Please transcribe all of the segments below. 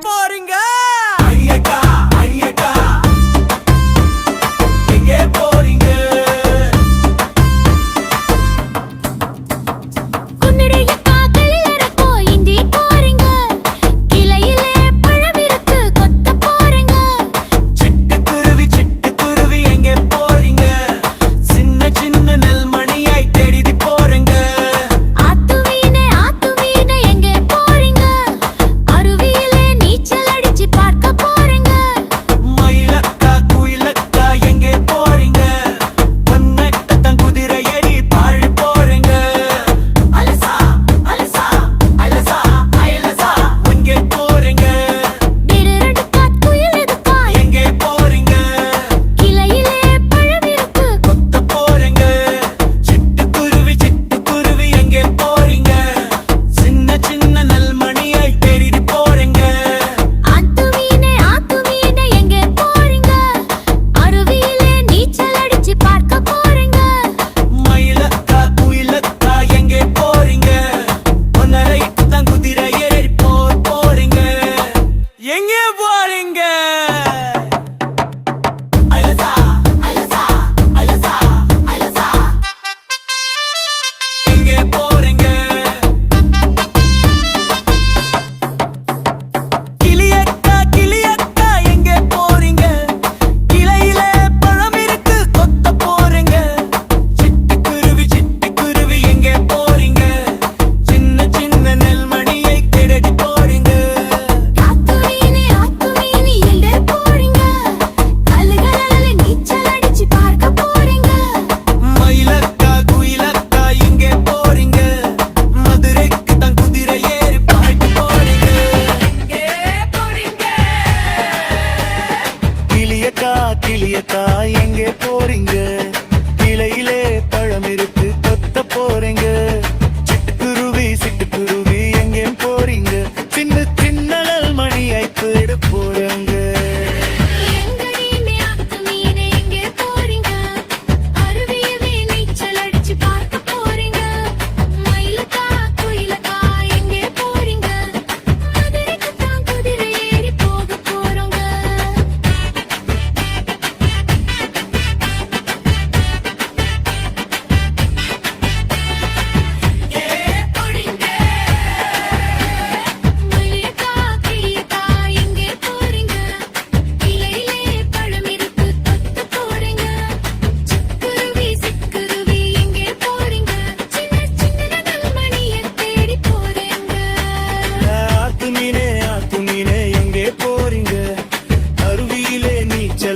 போறீங்க கிளியக்கா எங்கே போறீங்க? கிளையிலே பழம் இருக்கு கொத்த போறீங்க. சிட்டுக்குருவி சிட்டுக்குருவி எங்கே போறீங்க? சின்ன சின்னல் மணியை தேட போறீங்க.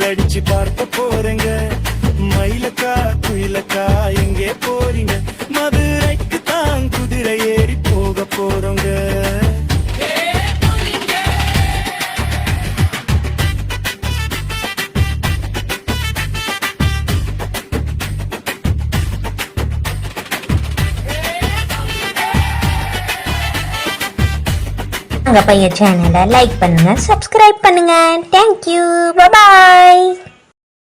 அடிச்சு பார்க்க போறேங்க. மயிலக்கா குயிலக்கா எங்கே போறீங்க? மதுரைக்கு தான் குதிரை ஏறி போக போறோங்க. உங்க பையன் சேனலை லைக் பண்ணுங்க, சப்ஸ்கிரைப் பண்ணுங்க. தேங்க்யூ, பாய்.